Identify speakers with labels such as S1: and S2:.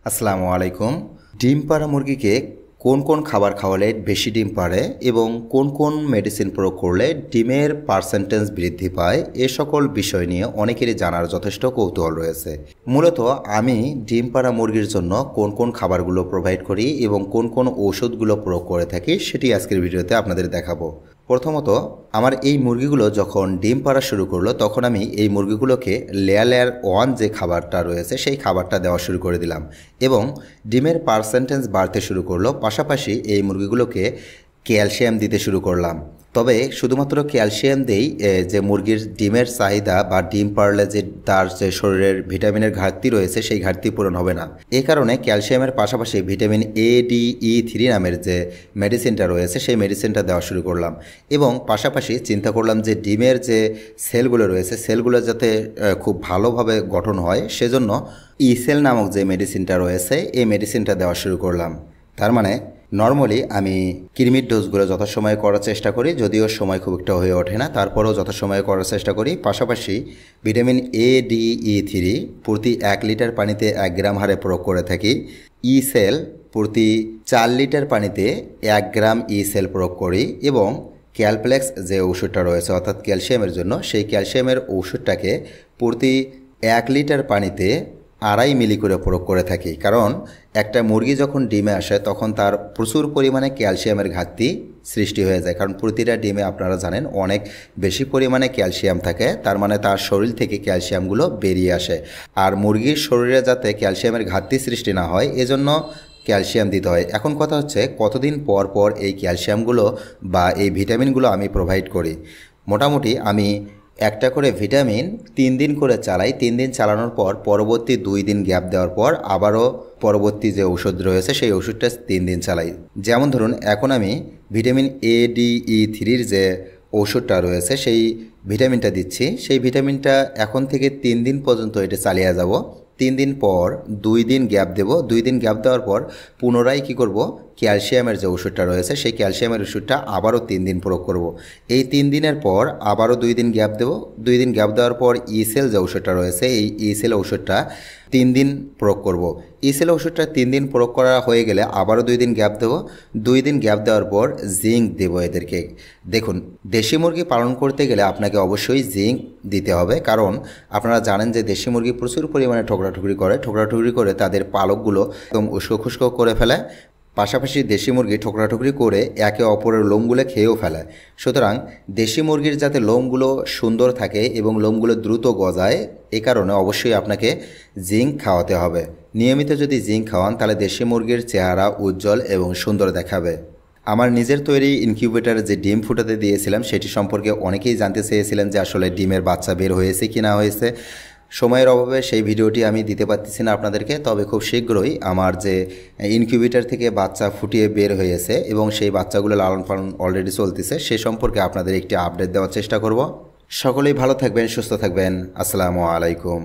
S1: আসসালামু আলাইকুম। ডিম পাড়া মুরগিকে কোন কোন খাবার খাওয়ালে বেশি ডিম পাড়ে এবং কোন কোন মেডিসিন প্রয়োগ করলে ডিমের পার্সেন্টেজ বৃদ্ধি পায় এ সকল বিষয় নিয়ে অনেকেরই জানার যথেষ্ট কৌতূহল রয়েছে। মূলত আমি ডিম পাড়া মুরগির জন্য কোন কোন খাবারগুলো প্রোভাইড করি এবং কোন কোন ঔষধগুলো প্রয়োগ করে থাকি সেটি আজকের ভিডিওতে আপনাদের দেখাবো। প্রথমত, আমার এই মুরগিগুলো যখন ডিম পাড়া শুরু করলো তখন আমি এই মুরগিগুলোকে লেয়ার 1 যে খাবারটা রয়েছে সেই খাবারটা দেওয়া শুরু করে দিলাম এবং ডিমের পার্সেন্টেজ বাড়তে শুরু করলো। পাশাপাশি এই মুরগিগুলোকে ক্যালসিয়াম দিতে শুরু করলাম। তবে শুধুমাত্র ক্যালসিয়াম দেই যে মুরগির ডিমের চাহিদা বা ডিম পারলে যে তার যে শরীরের ভিটামিনের ঘাটতি রয়েছে সেই ঘাটতি পূরণ হবে না। এই কারণে ক্যালসিয়ামের পাশাপাশি ভিটামিন ADE3 নামের যে মেডিসিনটা রয়েছে সেই মেডিসিনটা দেওয়া শুরু করলাম এবং পাশাপাশি চিন্তা করলাম যে ডিমের যে সেলগুলো রয়েছে সেলগুলো যাতে খুব ভালোভাবে গঠন হয় সেজন্য ইসেল নামক যে মেডিসিনটা রয়েছে এই মেডিসিনটা দেওয়া শুরু করলাম। তার মানে নর্মালি আমি কৃমির ডোজগুলো যথাসময়ে করার চেষ্টা করি, যদিও সময় খুব একটা হয়ে ওঠে না, তারপরেও যথাসময়ে করার চেষ্টা করি। পাশাপাশি ভিটামিন ADE3 প্রতি 1 লিটার পানিতে 1 গ্রাম হারে প্রয়োগ করে থাকি। ইসেল প্রতি 4 লিটার পানিতে 1 গ্রাম ইসেল প্রয়োগ করি এবং ক্যালপ্লেক্স যে ওষুধটা রয়েছে অর্থাৎ ক্যালসিয়ামের জন্য সেই ক্যালসিয়ামের ওষুধটাকে প্রতি 1 লিটার পানিতে 2.5 মিলি করে প্রয়োগ করে থাকি। কারণ একটা মুরগি যখন ডিমে আসে তখন তার প্রচুর পরিমাণে ক্যালসিয়ামের ঘাটতি সৃষ্টি হয়ে যায়, কারণ প্রতিটা ডিমে আপনারা জানেন অনেক বেশি পরিমাণে ক্যালসিয়াম থাকে, তার মানে তার শরীর থেকে ক্যালসিয়ামগুলো বেরিয়ে আসে। আর মুরগির শরীরে যাতে ক্যালসিয়ামের ঘাটতি সৃষ্টি না হয় এজন্য ক্যালসিয়াম দিতে হয়। এখন কথা হচ্ছে কতদিন পর পর এই ক্যালসিয়ামগুলো বা এই ভিটামিনগুলো আমি প্রোভাইড করি। মোটামুটি আমি একটা করে ভিটামিন 3 দিন করে চালাই। 3 দিন চালানোর পর পরবর্তী 2 দিন গ্যাপ দেওয়ার পর আবারও পরবর্তী যে ওষুধ রয়েছে সেই ওষুধটা 3 দিন চালাই। যেমন ধরুন এখন আমি ভিটামিন ADE3 যে ওষুধটা রয়েছে সেই ভিটামিনটা দিচ্ছি। সেই ভিটামিনটা এখন থেকে 3 দিন পর্যন্ত এটা চালিয়ে যাব। 3 দিন পর 2 দিন গ্যাপ দেব। 2 দিন গ্যাপ দেওয়ার পর পুনরায় কী করব, ক্যালসিয়ামের যে ওষুধটা রয়েছে সেই ক্যালসিয়ামের ওষুধটা আবারও 3 দিন প্রয়োগ করব। এই 3 দিনের পর আবারও 2 দিন গ্যাপ দেব। 2 দিন গ্যাপ দেওয়ার পর ইসেল যে ওষুধটা রয়েছে এই ইসেল ওষুধটা 3 দিন প্রয়োগ করব। ইসেল ওষুধটা 3 দিন প্রয়োগ করা হয়ে গেলে আবারও 2 দিন গ্যাপ দেব। 2 দিন গ্যাপ দেওয়ার পর জিঙ্ক দেব এদেরকে। দেখুন, দেশি মুরগি পালন করতে গেলে আপনাকে অবশ্যই জিঙ্ক দিতে হবে, কারণ আপনারা জানেন যে দেশি মুরগি প্রচুর পরিমাণে ঠোকরাঠুকরি করে তাদের পালকগুলো একদম উস্কো খুস্কো করে ফেলে। পাশাপাশি দেশি মুরগি ঠোকরাঠুকরি করে একে অপরের লোমগুলো খেয়েও ফেলে। সুতরাং দেশি মুরগির যাতে লোমগুলো সুন্দর থাকে এবং লোমগুলো দ্রুত গজায় এ কারণে অবশ্যই আপনাকে জিঙ্ক খাওয়াতে হবে। নিয়মিত যদি জিঙ্ক খাওয়ান তাহলে দেশি মুরগির চেহারা উজ্জ্বল এবং সুন্দর দেখাবে। আমার নিজের তৈরি ইনকিউবেটারে যে ডিম ফুটাতে দিয়েছিলাম সেটি সম্পর্কে অনেকেই জানতে চেয়েছিলেন যে আসলে ডিমের বাচ্চা বের হয়েছে কি না হয়েছে। সময়ের অভাবে সেই ভিডিওটি আমি দিতে পারতেছি না আপনাদেরকে, তবে খুব শীঘ্রই আমার যে ইনকিউবেটার থেকে বাচ্চা ফুটিয়ে বের হয়েছে এবং সেই বাচ্চাগুলো লালন পালন অলরেডি চলতেছে সে সম্পর্কে আপনাদের একটি আপডেট দেওয়ার চেষ্টা করব। সকলেই ভালো থাকবেন, সুস্থ থাকবেন। আসসালামু আলাইকুম।